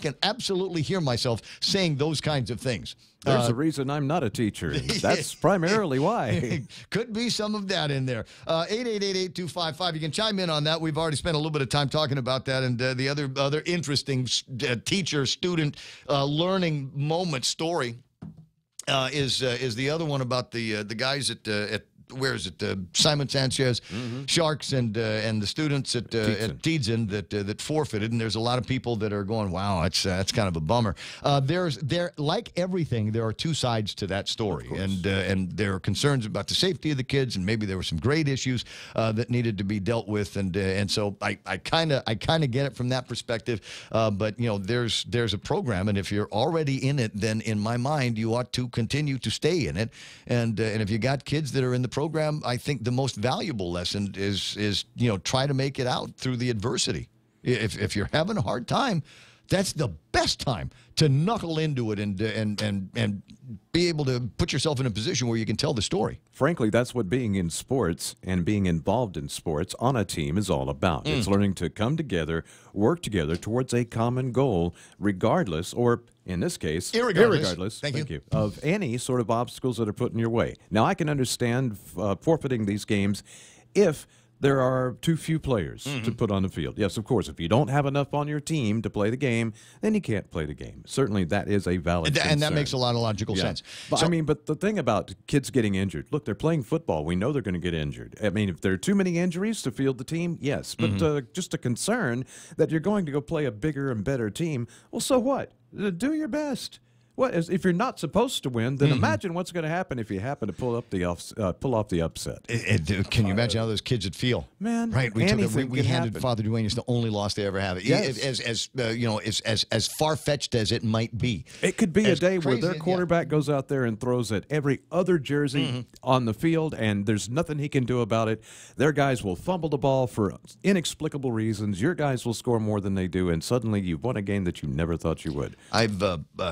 can absolutely hear myself saying those kinds of things. There's a reason I'm not a teacher. That's primarily why. Could be some of that in there. 888-8255. You can chime in on that. We've already spent a little bit of time talking about that, and the other interesting teacher-student learning moment story is the other one about the guys at where is it? Simon Sanchez, Sharks, and the students at Gibson that forfeited. And there's a lot of people that are going, "Wow, that's kind of a bummer." There, like everything, there are two sides to that story, and there are concerns about the safety of the kids, and maybe there were some grade issues that needed to be dealt with, and so I kind of get it from that perspective. But there's a program, and if you're already in it, then in my mind you ought to continue to stay in it, and if you got kids that are in the program, I think the most valuable lesson is try to make it out through the adversity. If you're having a hard time, that's the best time to knuckle into it and be able to put yourself in a position where you can tell the story. Frankly, that's what being in sports and being involved in sports on a team is all about. It's learning to come together, work together towards a common goal, regardless, or in this case, irregardless thank you, of any sort of obstacles that are put in your way. Now, I can understand forfeiting these games if there are too few players to put on the field. Yes, of course. If you don't have enough on your team to play the game, then you can't play the game. Certainly, that is a valid concern. And that makes a lot of logical sense. But, but the thing about kids getting injured, look, they're playing football. We know they're going to get injured. I mean, if there are too many injuries to field the team, yes. But just a concern that you're going to go play a bigger and better team, well, so what? Do your best. If you're not supposed to win, then imagine what's going to happen if you happen to pull off the upset. Can you imagine how those kids would feel? Man, right? We handed Father Duane the only loss they ever have. Yes. As far-fetched as it might be. It could be a day where their quarterback goes out there and throws at every other jersey on the field, and there's nothing he can do about it. Their guys will fumble the ball for inexplicable reasons. Your guys will score more than they do, and suddenly you've won a game that you never thought you would. I've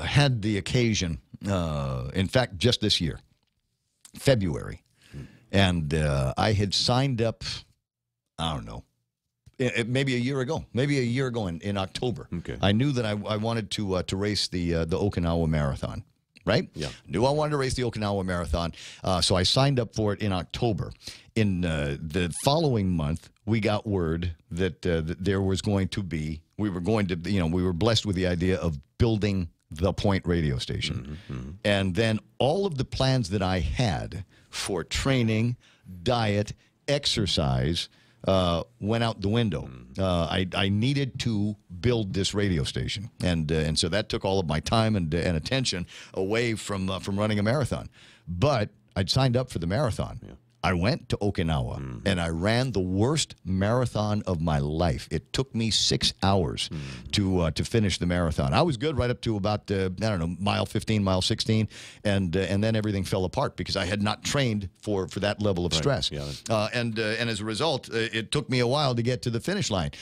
had the occasion, in fact, just this year, February, and I had signed up, I don't know, maybe a year ago in October. Okay. I knew that I wanted to race the Okinawa Marathon, right? Yeah. Knew I wanted to race the Okinawa Marathon, so I signed up for it in October. In the following month, we got word that there was going to be, we were blessed with the idea of building the Point radio station. And then all of the plans that I had for training, diet, exercise went out the window. I needed to build this radio station. And so that took all of my time and attention away from running a marathon. But I'd signed up for the marathon. Yeah. I went to Okinawa, and I ran the worst marathon of my life. It took me 6 hours to finish the marathon. I was good right up to about, mile 15, mile 16, and then everything fell apart because I had not trained for that level of stress. Yeah. And as a result, it took me a while to get to the finish line.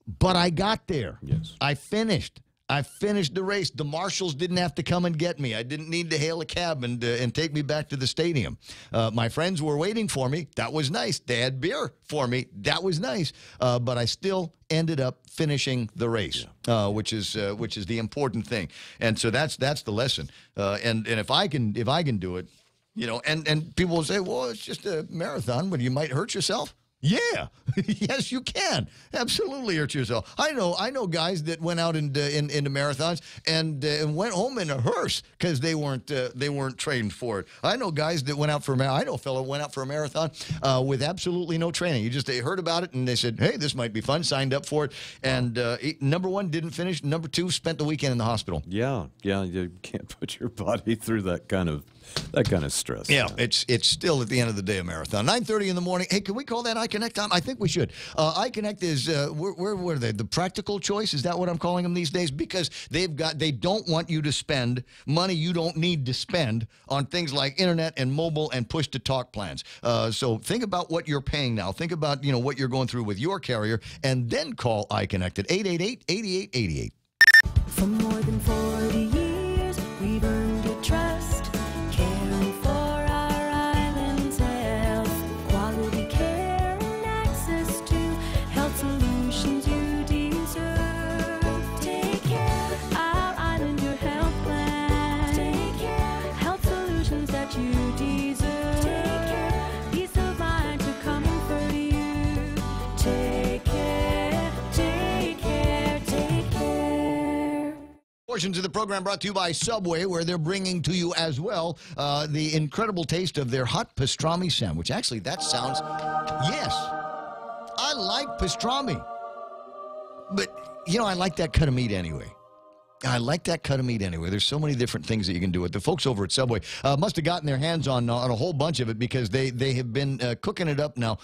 But I got there. Yes. I finished the race. The marshals didn't have to come and get me. I didn't need to hail a cab and take me back to the stadium. My friends were waiting for me. That was nice. They had beer for me. That was nice. But I still ended up finishing the race, which is the important thing. And so that's the lesson. And if I can do it, and people will say, well, it's just a marathon, but you might hurt yourself. Yeah, yes, you can absolutely hurt yourself. I know guys that went out into marathons and went home in a hearse because they weren't trained for it. I know guys that went out for I know a fellow went out for a marathon with absolutely no training. They heard about it and they said, hey, this might be fun. Signed up for it, and number one, didn't finish. Number two, spent the weekend in the hospital. Yeah, you can't put your body through that kind of stress. Yeah, it's still at the end of the day a marathon. 9:30 in the morning. Hey, can we call that iConnect time? I think we should. iConnect is where are they? The practical choice, is that what I'm calling them these days? Because they don't want you to spend money you don't need to spend on things like internet and mobile and push to talk plans. So think about what you're paying now. Think about what you're going through with your carrier, and then call iConnect at 888-8888. For more than 40 years, we've earned your trust. Caring for our island's health. Quality care and access to health solutions you deserve. Take care, Portions of the program brought to you by Subway, where they're bringing to you as well the incredible taste of their hot pastrami sandwich. Actually, that sounds, yes, I like pastrami. But, you know, I like that cut of meat anyway. There's so many different things that you can do with. The folks over at Subway must have gotten their hands on a whole bunch of it, because they have been cooking it up now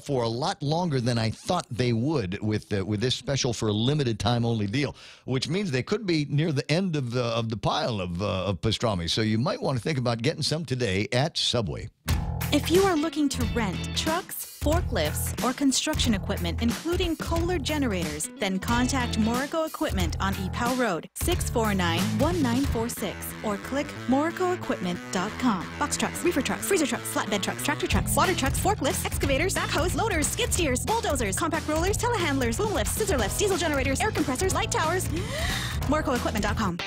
for a lot longer than I thought they would with this special for a limited time only deal, which means they could be near the end of the pile of pastrami. So you might want to think about getting some today at Subway. If you are looking to rent trucks, forklifts, or construction equipment, including Kohler generators, then contact Morico Equipment on EPOW Road, 649-1946, or click moricoequipment.com. Box trucks, reefer trucks, freezer trucks, flatbed trucks, tractor trucks, water trucks, forklifts, excavators, backhoes, loaders, skid steers, bulldozers, compact rollers, telehandlers, boom lifts, scissor lifts, diesel generators, air compressors, light towers. moricoequipment.com.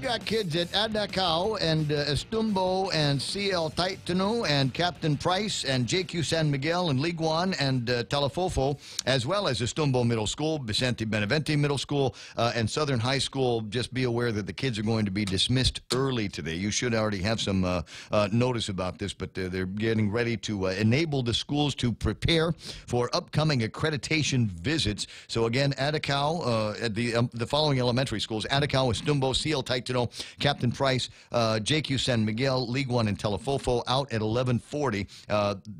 Got kids at Adacao and Estumbo and CL Taitano and Captain Price and JQ San Miguel and League One and Telefofo, as well as Estumbo Middle School, Vicente Benavente Middle School, and Southern High School. Just be aware that the kids are going to be dismissed early today. You should already have some notice about this, but they're getting ready to enable the schools to prepare for upcoming accreditation visits. So again, Adacao, at the following elementary schools: Adacao, Estumbo, CL Taitano, Captain Price, JQ San Miguel, League One, and Telefofo out at 11:40.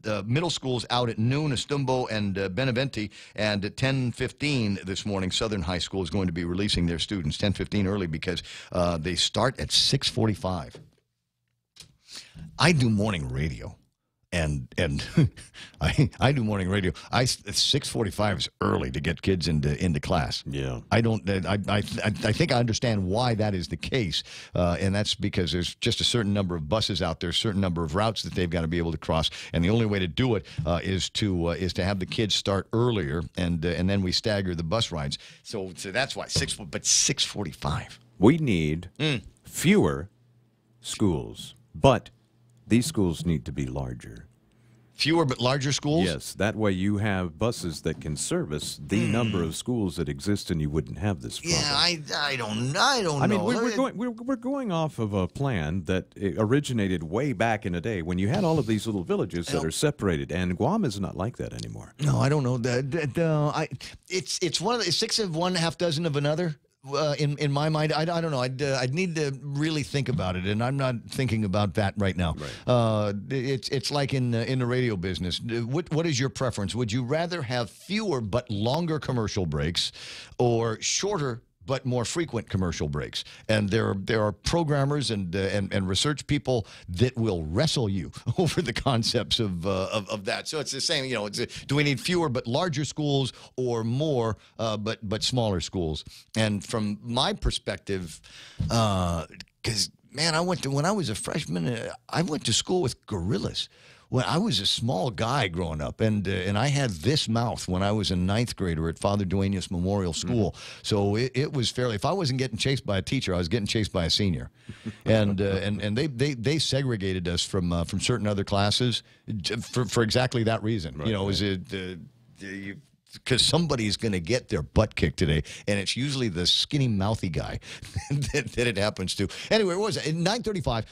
The middle schools out at noon, Estumbo and Benavente, and at 10:15 this morning, Southern High School is going to be releasing their students. 10:15 early because they start at 6:45. I do morning radio. And I do morning radio. 6:45 is early to get kids into class. Yeah, I think I understand why that is the case, and that's because there's just a certain number of buses out there, a certain number of routes that they've got to be able to cross, and the only way to do it is to have the kids start earlier, and then we stagger the bus rides. So that's why 6:45. We need fewer schools, but these schools need to be larger. Fewer but larger schools? Yes, that way you have buses that can service the number of schools that exist, and you wouldn't have this problem. Yeah, I don't know. I mean, we're going off of a plan that originated way back in the day when you had all of these little villages that are separated, and Guam is not like that anymore. No, I don't know. It's one of the 6 of one, half dozen of another. In my mind, I don't know. I'd need to really think about it, and I'm not thinking about that right now. Right. It's like in the radio business. What is your preference? Would you rather have fewer but longer commercial breaks, or shorter but more frequent commercial breaks? And there are programmers and research people that will wrestle you over the concepts of that. So it's the same. You know, do we need fewer but larger schools, or more but smaller schools? And from my perspective, because man, when I was a freshman, I went to school with gorillas. When I was a small guy growing up, and I had this mouth when I was a 9th grader at Father Duenas Memorial School. So it was fairly. If I wasn't getting chased by a teacher, I was getting chased by a senior, and they segregated us from certain other classes for exactly that reason. Right, you know, is it because somebody's going to get their butt kicked today, and it's usually the skinny, mouthy guy that it happens to. Anyway, what was it? 9:35,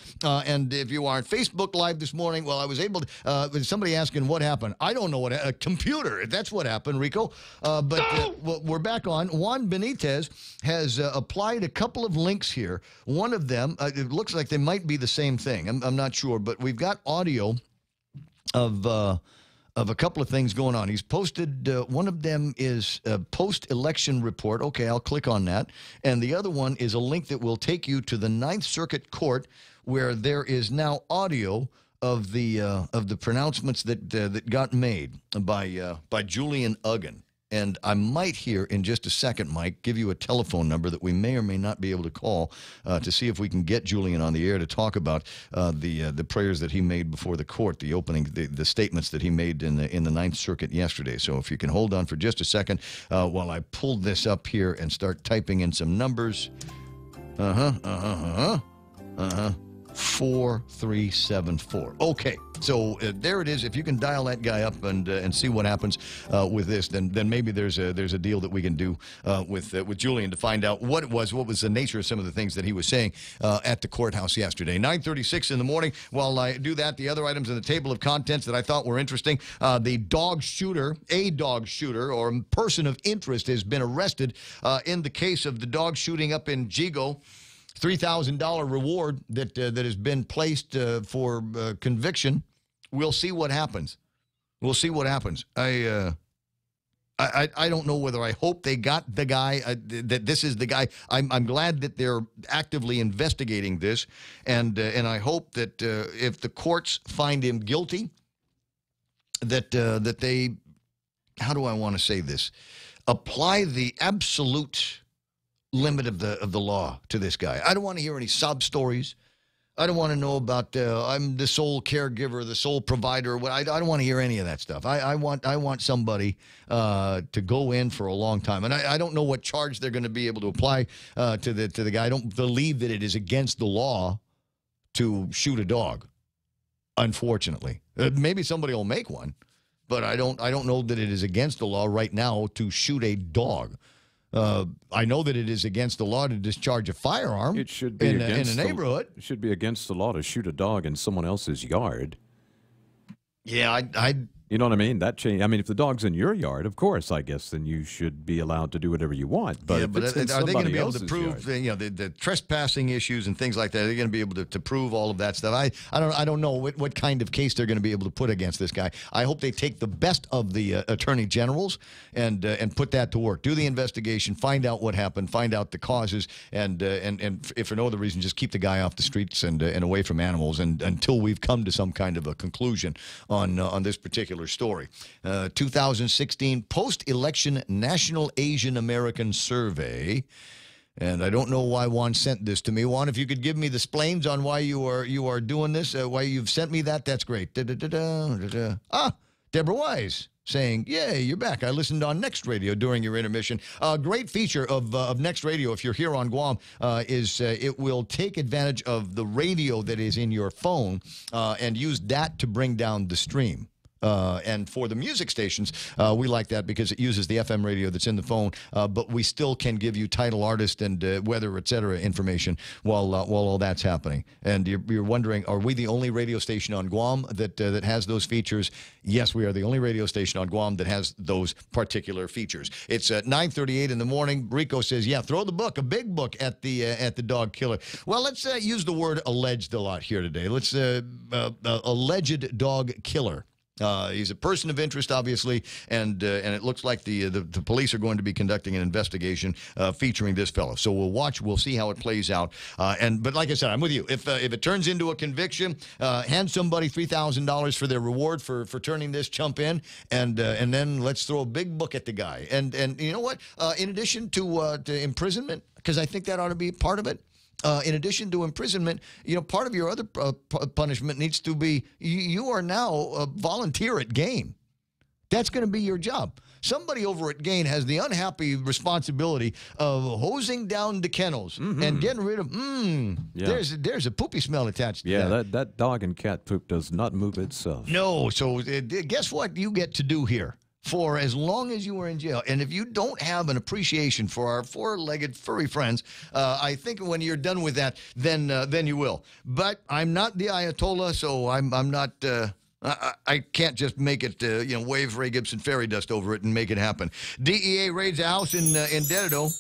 and if you are on Facebook Live this morning, well, I was able to, somebody asking what happened. I don't know a computer. That's what happened, Rico. But we're back on. Juan Benitez has applied a couple of links here. One of them, it looks like they might be the same thing. I'm not sure, but we've got audio of a couple of things going on. He's posted, one of them is a post-election report. Okay, I'll click on that. And the other one is a link that will take you to the 9th Circuit Court, where there is now audio of the pronouncements that got made by Julian Uggan. And I might here in just a second, Mike, give you a telephone number that we may or may not be able to call to see if we can get Julian on the air to talk about the prayers that he made before the court, the opening, the statements that he made in the Ninth Circuit yesterday. So if you can hold on for just a second while I pull this up here and start typing in some numbers. 4374. Okay, so there it is. If you can dial that guy up and see what happens with this, then maybe there's a deal that we can do with Julian to find out what was the nature of some of the things that he was saying at the courthouse yesterday. 9:36 in the morning. While I do that, the other items in the table of contents that I thought were interesting: a dog shooter or person of interest has been arrested in the case of the dog shooting up in Jigo. $3,000 reward that has been placed for conviction. We'll see what happens. We'll see what happens. I don't know whether I hope they got the guy, that this is the guy. I'm glad that they're actively investigating this, and I hope that if the courts find him guilty, that they, how do I want to say this, apply the absolute limit of the law to this guy. I don't want to hear any sob stories. I don't want to know about I'm the sole caregiver, the sole provider. I don't want to hear any of that stuff. I want somebody to go in for a long time, and I don't know what charge they're going to be able to apply to the guy. I don't believe that it is against the law to shoot a dog. Unfortunately, maybe somebody will make one, but I don't know that it is against the law right now to shoot a dog. I know that it is against the law to discharge a firearm. It should be in a neighborhood. It should be against the law to shoot a dog in someone else's yard. Yeah, You know what I mean? That change. I mean, if the dog's in your yard, of course, I guess, then you should be allowed to do whatever you want. But, yeah, if but it's in are they going to be able to else's prove yard, the trespassing issues and things like that? Are they going to be able to prove all of that stuff? I don't know what kind of case they're going to be able to put against this guy. I hope they take the best of the attorney generals and put that to work. Do the investigation, find out what happened, find out the causes, and if for no other reason, just keep the guy off the streets and away from animals, and until we've come to some kind of a conclusion on this particular story. 2016 post-election National Asian American Survey. And I don't know why Juan sent this to me. Juan, if you could give me the splains on why you are doing this, why you've sent me that's great. Deborah Wise saying, yay, you're back. I listened on Next Radio during your intermission. A great feature of Next Radio, if you're here on Guam, is it will take advantage of the radio that is in your phone and use that to bring down the stream. And for the music stations, we like that because it uses the FM radio that's in the phone, but we still can give you title, artist, and weather, etc. information while all that's happening. And you're wondering, are we the only radio station on Guam that has those features? Yes, we are the only radio station on Guam that has those particular features. It's at 9:38 in the morning. Rico says, yeah, throw the book, a big book at the dog killer. Well, let's use the word alleged a lot here today. Let's alleged dog killer. He's a person of interest, obviously, and it looks like the police are going to be conducting an investigation featuring this fellow. So we'll watch. We'll see how it plays out. But like I said, I'm with you. If it turns into a conviction, hand somebody $3,000 for their reward for turning this chump in, and then let's throw a big book at the guy. And you know what? In addition to imprisonment, because I think that ought to be part of it. In addition to imprisonment, part of your other punishment needs to be you are now a volunteer at Gain. That's going to be your job. Somebody over at Gain has the unhappy responsibility of hosing down the kennels and getting rid of, there's a poopy smell attached to that. Yeah, that dog and cat poop does not move itself. No, so guess what you get to do here? For as long as you are in jail. And if you don't have an appreciation for our four-legged furry friends, I think when you're done with that, then you will. But I'm not the Ayatollah, so I'm not. I can't just make it, wave Ray Gibson fairy dust over it and make it happen. DEA raids a house in Dededo.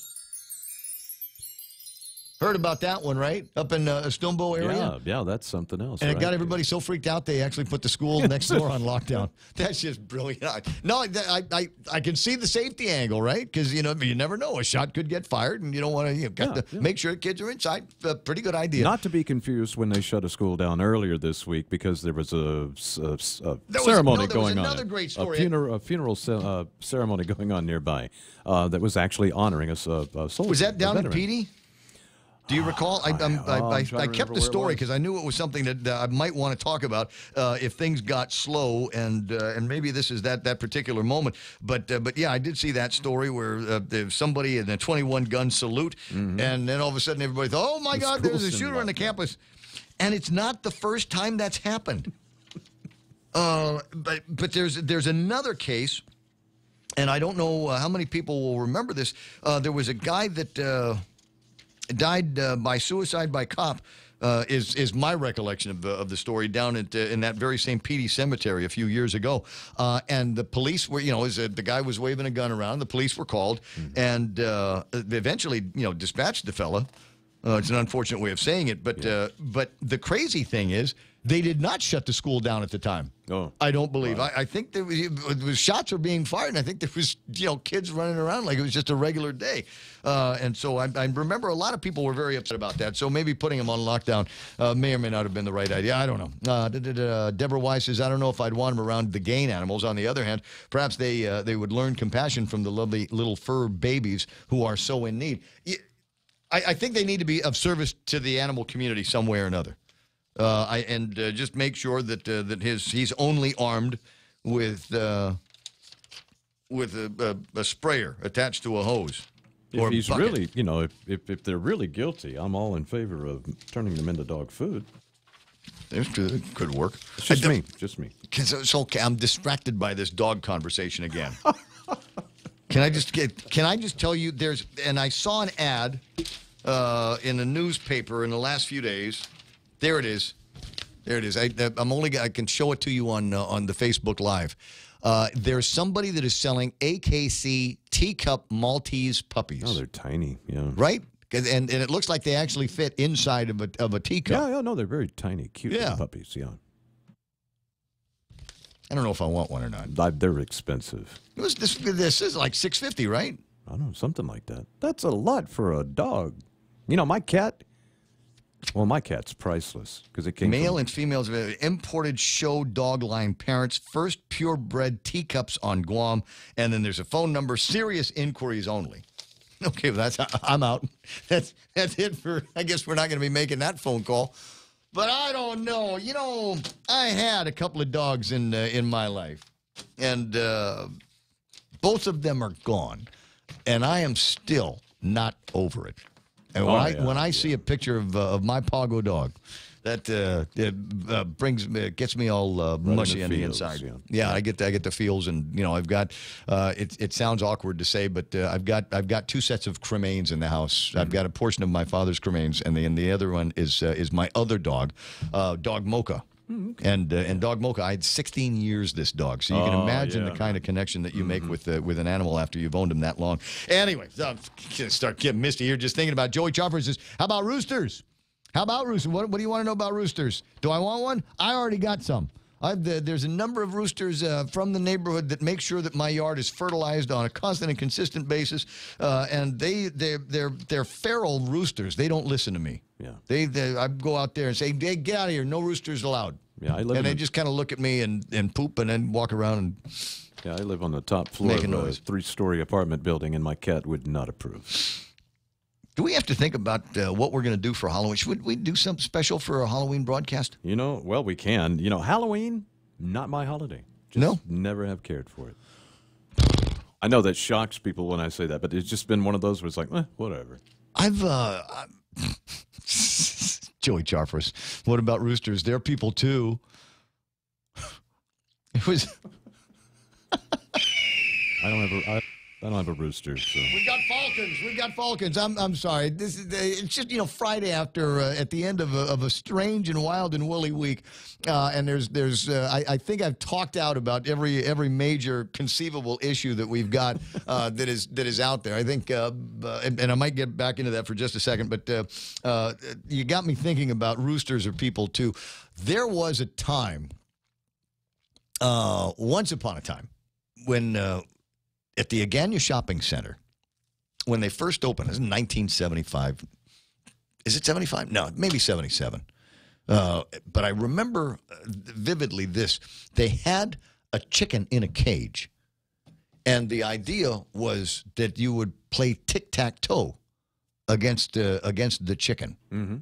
Heard about that one, right? Up in Stonebow area? Yeah, that's something else. And it right? got everybody so freaked out they actually put the school next door on lockdown. That's just brilliant. No, I can see the safety angle, right? Because, you never know. A shot could get fired, and you don't want to, you've got to make sure kids are inside. Pretty good idea. Not to be confused when they shut a school down earlier this week because there was a There ceremony was going another on. great story. A funeral ceremony going on nearby that was actually honoring a soldier. Was that down in veteran. Petey? Do you recall? I kept the story because I knew it was something that I might want to talk about if things got slow, and maybe this is that particular moment. But yeah, I did see that story where there's somebody in a 21 gun salute, and then all of a sudden everybody thought, "Oh my God, there's a shooter on the campus," and it's not the first time that's happened. But there's another case. And I don't know how many people will remember this. There was a guy that died by suicide by cop, is my recollection of the story, down in that very same Petey Cemetery a few years ago. And the police were, the guy was waving a gun around. The police were called, and they eventually, dispatched the fella. It's an unfortunate way of saying it, but the crazy thing is, they did not shut the school down at the time. Oh. I don't believe. I think there was shots were being fired, and I think there was kids running around like it was just a regular day. And so I remember a lot of people were very upset about that. So maybe putting them on lockdown may or may not have been the right idea. I don't know. Deborah Weiss says, I don't know if I'd want them around the gain animals. On the other hand, perhaps they would learn compassion from the lovely little fur babies who are so in need. I think they need to be of service to the animal community some way or another. Just make sure that he's only armed with a sprayer attached to a hose. If he's really, if they're really guilty, I'm all in favor of turning them into dog food. It could work. It's just me. So I'm distracted by this dog conversation again. Can I just tell you I saw an ad in the newspaper in the last few days. There it is. I can show it to you on the Facebook Live. There's somebody that is selling AKC teacup Maltese puppies. Oh, they're tiny. Yeah. Right? And it looks like they actually fit inside of a teacup. Yeah, no, they're very tiny, cute little puppies. Yeah. I don't know if I want one or not. They're expensive. This is like $650, right? I don't know, something like that. That's a lot for a dog. My cat. Well, my cat's priceless because it came Male and females, imported show dog line parents, first purebred teacups on Guam, and then there's a phone number, serious inquiries only. Okay, well, I'm out. That's it for. I guess we're not going to be making that phone call. But I don't know. I had a couple of dogs in my life, and both of them are gone, and I am still not over it. And when I see a picture of my Pago dog, that gets me all mushy on the inside. Yeah, I get the feels, and I've got. It sounds awkward to say, but I've got two sets of cremains in the house. I've got a portion of my father's cremains, and the other one is my other dog, Dog Mocha. And Dog Mocha, I had 16 years this dog, so you can imagine the kind of connection that you make with an animal after you've owned him that long. Anyway, I'm gonna start getting misty here just thinking about. Joey Chopper says, "How about roosters? How about roosters? What do you want to know about roosters? Do I want one? I already got some. There's a number of roosters from the neighborhood that make sure that my yard is fertilized on a constant and consistent basis, and they're feral roosters. They don't listen to me. Yeah, I go out there and say, "Hey, get out of here! No roosters allowed." Yeah, and they just kind of look at me and poop and then walk around and. Yeah, I live on the top floor of a 3-story apartment building, and my cat would not approve. Do we have to think about what we're going to do for Halloween? Should we do something special for a Halloween broadcast? Well, we can. Halloween, not my holiday. Just never have cared for it. I know that shocks people when I say that, but it's just been one of those where it's like, whatever. Joey Charfers. What about roosters? They're people too. It was. I don't ever. I don't have a rooster. So. We got Falcons. We got Falcons. I'm sorry. This is it's just Friday after at the end of a strange and wild and woolly week, and there's I think I've talked out about every major conceivable issue that we've got that is out there. I think and I might get back into that for just a second, but you got me thinking about roosters or people too. There was a time, once upon a time, when. At the Agana Shopping Center, when they first opened, this is 1975. Is it 75? No, maybe 77. But I remember vividly this. They had a chicken in a cage, and the idea was that you would play tic-tac-toe against the chicken. Mm-hmm.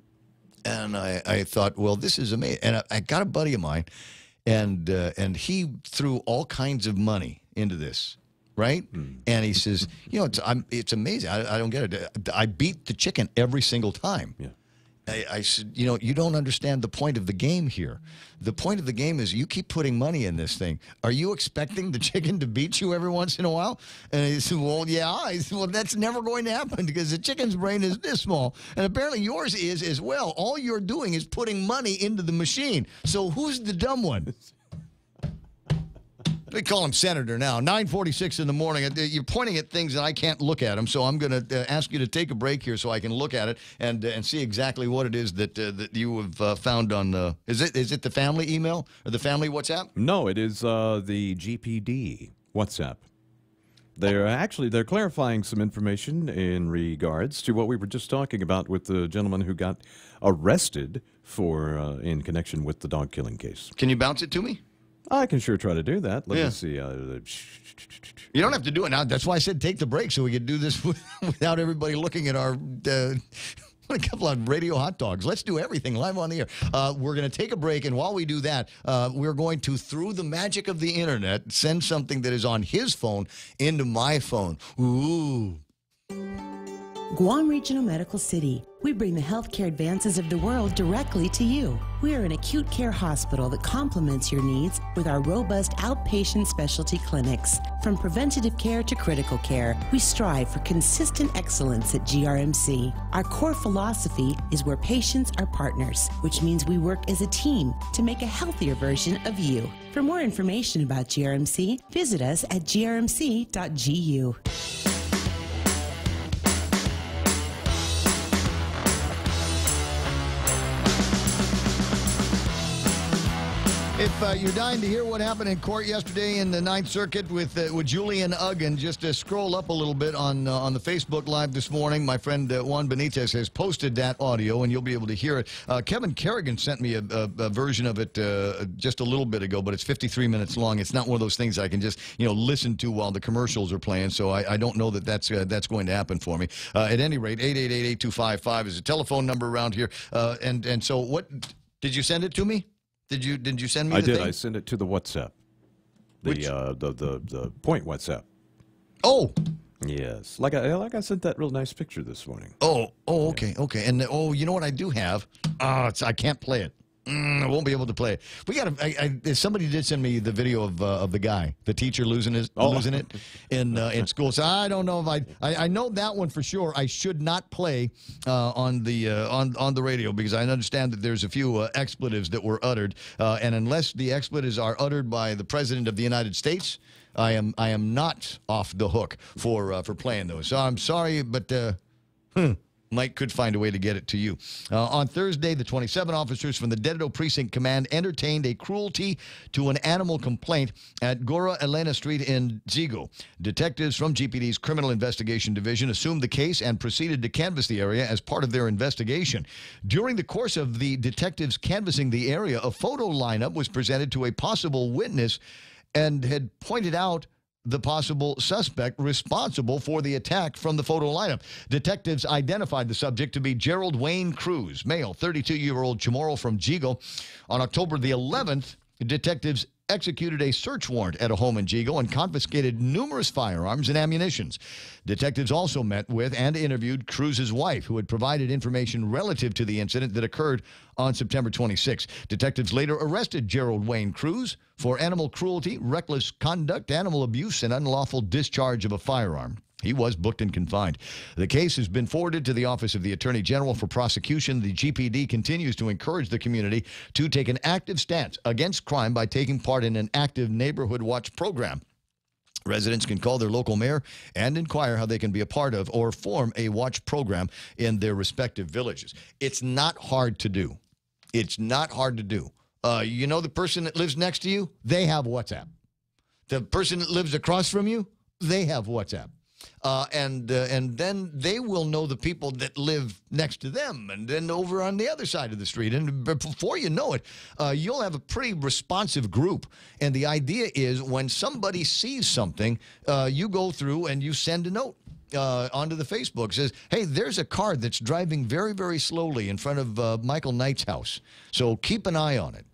And I thought, well, this is amazing. And I got a buddy of mine, and he threw all kinds of money into this. Right? And he says, it's amazing. I don't get it. I beat the chicken every single time. Yeah. I said, you don't understand the point of the game here. The point of the game is you keep putting money in this thing. Are you expecting the chicken to beat you every once in a while? And he said, well, yeah. I said, well, that's never going to happen because the chicken's brain is this small. And apparently yours is as well. All you're doing is putting money into the machine. So who's the dumb one? They call him Senator now. 9:46 in the morning. You're pointing at things that I can't look at them, so I'm going to ask you to take a break here so I can look at it and see exactly what it is that you have found on the. Is it the family email or the family WhatsApp? No, it is the GPD WhatsApp. They're clarifying some information in regards to what we were just talking about with the gentleman who got arrested for in connection with the dog killing case. Can you bounce it to me? I can sure try to do that. Let me see. You don't have to do it now. That's why I said take the break so we can do this without everybody looking at our a couple of radio hot dogs. Let's do everything live on the air. We're going to take a break, and while we do that, we're going to, through the magic of the internet, send something that is on his phone into my phone. Ooh. Guam Regional Medical City. We bring the healthcare advances of the world directly to you. We are an acute care hospital that complements your needs with our robust outpatient specialty clinics. From preventative care to critical care, we strive for consistent excellence at GRMC. Our core philosophy is where patients are partners, which means we work as a team to make a healthier version of you. For more information about GRMC, visit us at grmc.gu. If you're dying to hear what happened in court yesterday in the Ninth Circuit with Julian Uggan, just scroll up a little bit on the Facebook Live this morning. My friend Juan Benitez has posted that audio, and you'll be able to hear it. Kevin Kerrigan sent me a version of it just a little bit ago, but it's 53 minutes long. It's not one of those things I can just listen to while the commercials are playing, so I don't know that that's going to happen for me. At any rate, 888-8255 is a telephone number around here. And so what, did you send it to me? Did you send me the thing? I sent it to the WhatsApp. The point WhatsApp. Oh. Yes. Like I sent that real nice picture this morning. Oh, okay. And you know what I do have? I can't play it. I won't be able to play it. We got to. Somebody did send me the video of the guy, the teacher losing it in school. So I don't know if I know that one for sure. I should not play on the radio because I understand that there's a few expletives that were uttered, and unless the expletives are uttered by the President of the United States, I am not off the hook for playing those. So I'm sorry, but. Mike could find a way to get it to you. On Thursday, the 27 officers from the Dededo Precinct Command entertained a cruelty to an animal complaint at Gora Elena Street in Zigo. Detectives from GPD's Criminal Investigation Division assumed the case and proceeded to canvass the area as part of their investigation. During the course of the detectives canvassing the area, a photo lineup was presented to a possible witness and had pointed out the possible suspect responsible for the attack from the photo lineup. Detectives identified the subject to be Gerald Wayne Cruz, male, 32-year-old Chamorro from Jigo. On October the 11th, detectives executed a search warrant at a home in Jigo and confiscated numerous firearms and ammunitions. Detectives also met with and interviewed Cruz's wife, who had provided information relative to the incident that occurred on September 26. Detectives later arrested Gerald Wayne Cruz for animal cruelty, reckless conduct, animal abuse, and unlawful discharge of a firearm. He was booked and confined. The case has been forwarded to the Office of the Attorney General for prosecution. The GPD continues to encourage the community to take an active stance against crime by taking part in an active neighborhood watch program. Residents can call their local mayor and inquire how they can be a part of or form a watch program in their respective villages. It's not hard to do. It's not hard to do. You know the person that lives next to you? They have WhatsApp. The person that lives across from you? They have WhatsApp. And then they will know the people that live next to them and then over on the other side of the street. And before you know it, you'll have a pretty responsive group. And the idea is when somebody sees something, you go through and you send a note onto the Facebook. Says, hey, there's a car that's driving very, very slowly in front of Michael Knight's house. So keep an eye on it.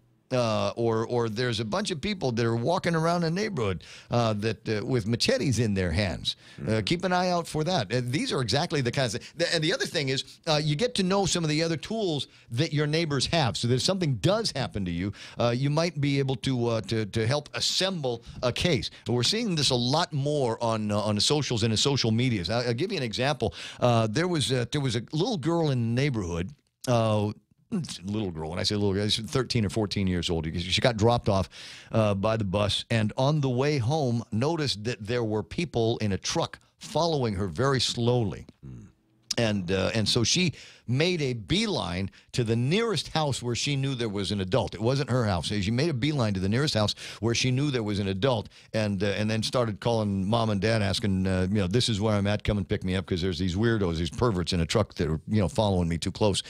Or there's a bunch of people that are walking around a neighborhood with machetes in their hands. Keep an eye out for that. These are exactly the kinds of. And the other thing is, you get to know some of the other tools that your neighbors have. So that if something does happen to you, you might be able to help assemble a case. We're seeing this a lot more on the socials and the social medias. I'll give you an example. There was a little girl in the neighborhood. Little girl. When I say little girl, she's 13 or 14 years old. She got dropped off by the bus, and on the way home, noticed that there were people in a truck following her very slowly. And so she made a beeline to the nearest house where she knew there was an adult. It wasn't her house. She made a beeline to the nearest house where she knew there was an adult, and then started calling mom and dad, asking, this is where I'm at. Come and pick me up because there's these weirdos, these perverts in a truck that are, following me too close.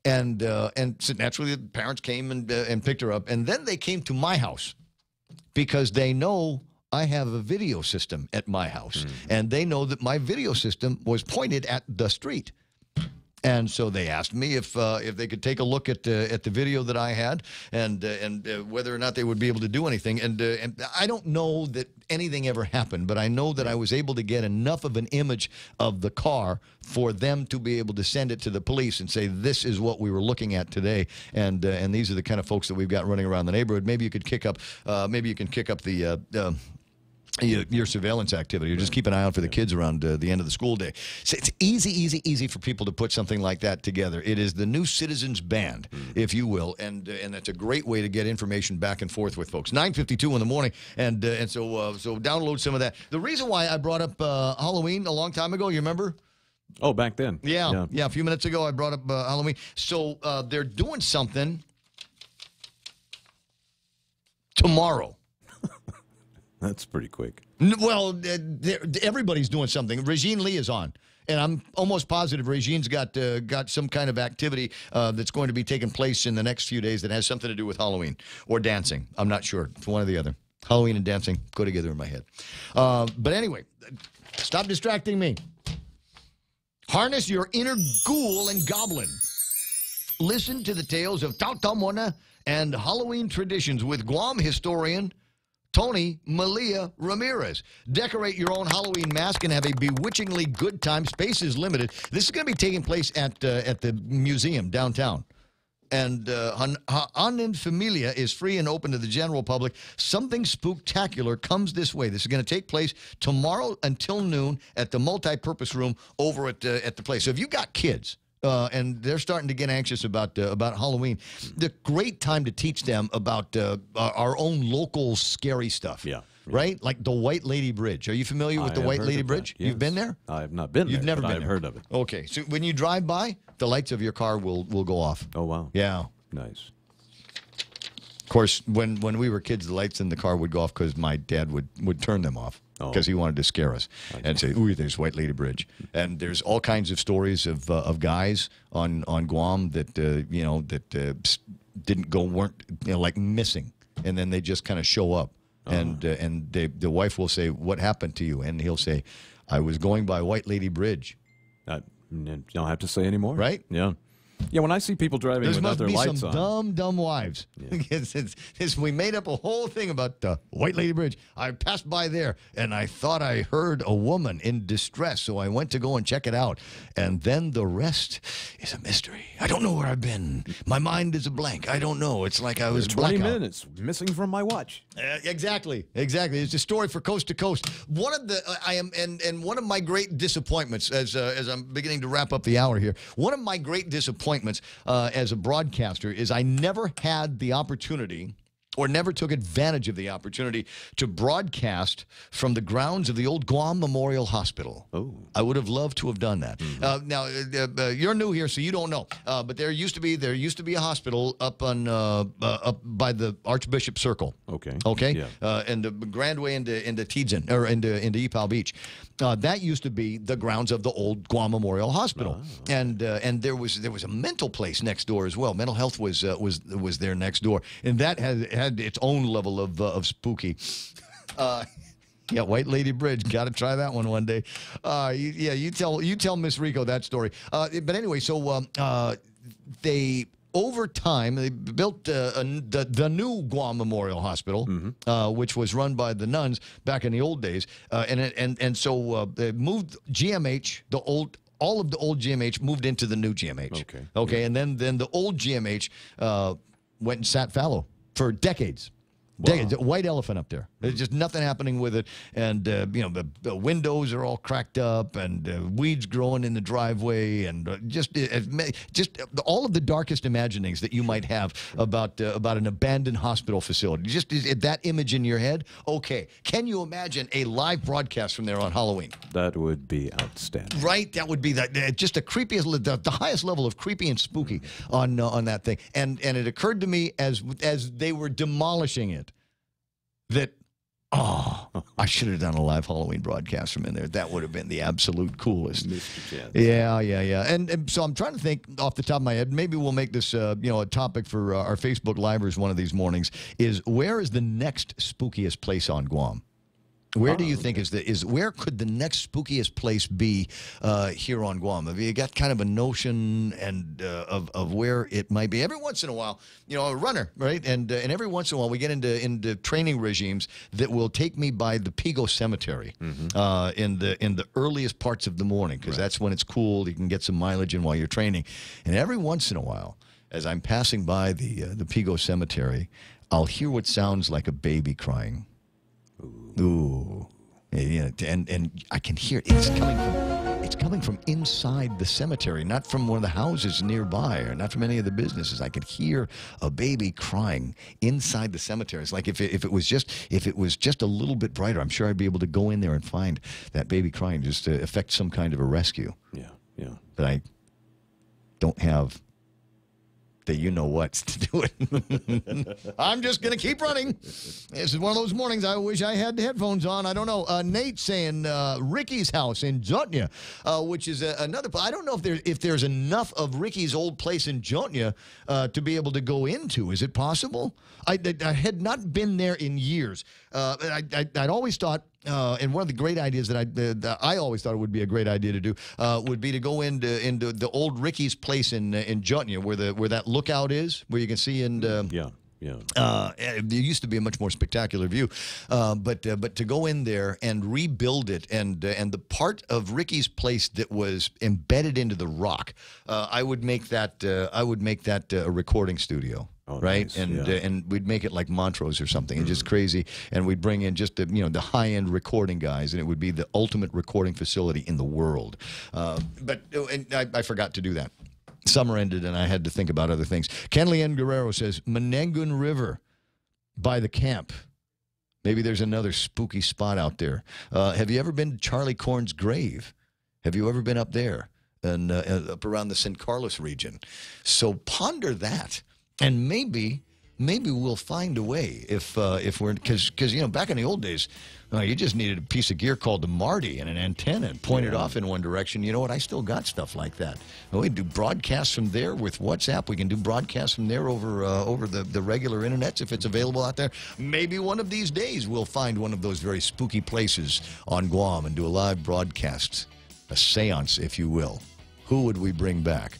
And so naturally, the parents came and picked her up. And then they came to my house because they know I have a video system at my house. And they know that my video system was pointed at the street. And so they asked me if they could take a look at the video that I had and whether or not they would be able to do anything. And I don't know that anything ever happened, but I know that I was able to get enough of an image of the car for them to be able to send it to the police and say, this is what we were looking at today. And these are the kind of folks that we've got running around the neighborhood. Maybe you could kick up, the your surveillance activity, or just keep an eye out for the kids around the end of the school day. So it's easy for people to put something like that together. It is the new Citizens Band, if you will, and that's a great way to get information back and forth with folks. 9:52 in the morning, and so download some of that. The reason why I brought up Halloween a long time ago, you remember? Oh, back then. Yeah. A few minutes ago, I brought up Halloween. So they're doing something tomorrow. That's pretty quick. Well, everybody's doing something. Regine Lee is on, and I'm almost positive Regine's got some kind of activity that's going to be taking place in the next few days that has something to do with Halloween or dancing. I'm not sure. It's one or the other. Halloween and dancing go together in my head. But anyway, stop distracting me. Harness your inner ghoul and goblin. Listen to the tales of Tautamona and Halloween traditions with Guam historian Tony Malia Ramirez. Decorate your own Halloween mask and have a bewitchingly good time. Space is limited. This is going to be taking place at the museum downtown. And Anin Familia is free and open to the general public. Something spooktacular comes this way. This is going to take place tomorrow until noon at the multi-purpose room over at the place. So if you've got kids, and they're starting to get anxious about Halloween, the great time to teach them about our own local scary stuff. Yeah. Right? Like the White Lady Bridge. Are you familiar with the White Lady Bridge? Yes. You've been there? I have not been there. You've never been I've there. heard of it. Okay. So when you drive by, the lights of your car will go off. Oh, wow. Yeah. Nice. Of course, when we were kids, the lights in the car would go off because my dad would turn them off because he wanted to scare us and say, "Ooh, there's White Lady Bridge." And there's all kinds of stories of guys on Guam that weren't like missing, and then they just kind of show up, and the wife will say, "What happened to you?" And he'll say, "I was going by White Lady Bridge." You don't have to say anymore, right? Yeah. Yeah, when I see people driving There without must their be lights some on. dumb wives. We made up a whole thing about the White Lady Bridge. I passed by there, and I thought I heard a woman in distress, so I went to go and check it out. And then the rest is a mystery. I don't know where I've been. My mind is a blank. I don't know. It's like I was 20 blackout. minutes missing from my watch. Exactly. It's a story for coast to coast. One of the and one of my great disappointments as I'm beginning to wrap up the hour here. One of my great disappointments as a broadcaster is I never had the opportunity, or never took advantage of the opportunity, to broadcast from the grounds of the old Guam Memorial Hospital. Oh. I would have loved to have done that. Now, you're new here, so you don't know. But there used to be a hospital up by the Archbishop Circle. Okay. Okay. Yeah. And the Grand Way into Tidsin, or into Epau Beach. That used to be the grounds of the old Guam Memorial Hospital, and there was a mental place next door as well. Mental health was there next door, and that had its own level of spooky. Yeah, White Lady Bridge. Got to try that one day. You tell Miss Rico that story. But anyway, so they. Over time, they built the new Guam Memorial Hospital, which was run by the nuns back in the old days, so they moved GMH, all of the old GMH moved into the new GMH. Okay, yeah. And then the old GMH went and sat fallow for decades. Wow. Decades. A white elephant up there. There's just nothing happening with it, and the windows are all cracked up, and weeds growing in the driveway, and just all of the darkest imaginings that you might have about an abandoned hospital facility. Just that image in your head. Okay, can you imagine a live broadcast from there on Halloween? That would be outstanding. Right, that would be just the creepiest, the highest level of creepy and spooky on that thing. And it occurred to me as they were demolishing it that, I should have done a live Halloween broadcast from in there. That would have been the absolute coolest. Mr. Chance. Yeah. And so I'm trying to think off the top of my head. Maybe we'll make this a topic for our Facebook Livers one of these mornings. Where is the next spookiest place on Guam? Where do you think where could the next spookiest place be here on Guam? Have you got kind of a notion of where it might be? Every once in a while, a runner, right? And every once in a while we get into training regimes that will take me by the Pigo Cemetery in the earliest parts of the morning, because that's when it's cool. You can get some mileage in while you're training. And every once in a while, as I'm passing by the Pigo Cemetery, I'll hear what sounds like a baby crying. Ooh. Yeah, and I can hear it. It's coming from inside the cemetery, not from one of the houses nearby, or not from any of the businesses. I could hear a baby crying inside the cemetery. It's like if it was just a little bit brighter, I'm sure I'd be able to go in there and find that baby crying, just to effect some kind of a rescue. Yeah. But I don't have the what's to do it. I'm just going to keep running. This is one of those mornings I wish I had the headphones on. I don't know. Nate saying Ricky's house in Jotnia, which is another. I don't know if there's enough of Ricky's old place in Jotnia to be able to go into. Is it possible? I had not been there in years. I'd always thought. And one of the great ideas that I always thought it would be a great idea to do would be to go into the old Ricky's place in Jotnia, where that lookout is, where you can see Yeah. There used to be a much more spectacular view, but to go in there and rebuild it, and the part of Ricky's place that was embedded into the rock, I would make that a recording studio. Oh, right, nice. and we'd make it like Montrose or something. It's just crazy, and we'd bring in just the high end recording guys, and it would be the ultimate recording facility in the world. But I forgot to do that. Summer ended, and I had to think about other things. Kenley N. Guerrero says Menangun River by the camp. Maybe there's another spooky spot out there. Have you ever been to Charlie Corn's grave? Have you ever been up there and up around the San Carlos region? So ponder that. And maybe we'll find a way if we're, because back in the old days, you just needed a piece of gear called the Marty and an antenna and point it off in one direction. You know what? I still got stuff like that. We do broadcasts from there with WhatsApp. We can do broadcasts from there over the regular internets if it's available out there. Maybe one of these days we'll find one of those very spooky places on Guam and do a live broadcast, a seance, if you will. Who would we bring back?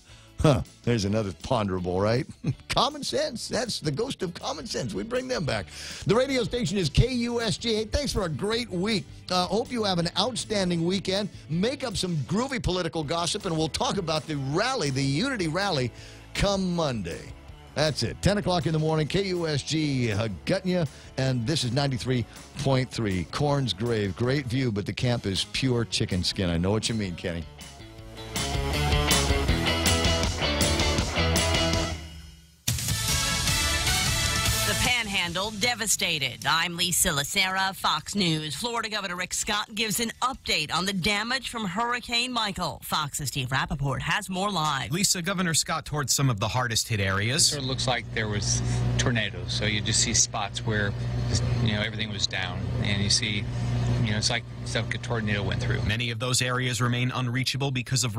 There's another ponderable, right? Common sense. That's the ghost of common sense. We bring them back. The radio station is KUSG. Hey, thanks for a great week. Hope you have an outstanding weekend. Make up some groovy political gossip, and we'll talk about the rally, the Unity Rally, come Monday. That's it. 10 o'clock in the morning, KUSG, Gutnya, and this is 93.3. Corn's Grave. Great view, but the camp is pure chicken skin. I know what you mean, Kenny. Panhandle devastated. I'm Lisa Lacera, Fox News. Florida Governor Rick Scott gives an update on the damage from Hurricane Michael. Fox's Steve Rappaport has more live. Lisa, Governor Scott toured some of the hardest hit areas. It looks like there was tornadoes, so you just see spots where, everything was down, and you see, it's like a tornado went through. Many of those areas remain unreachable because of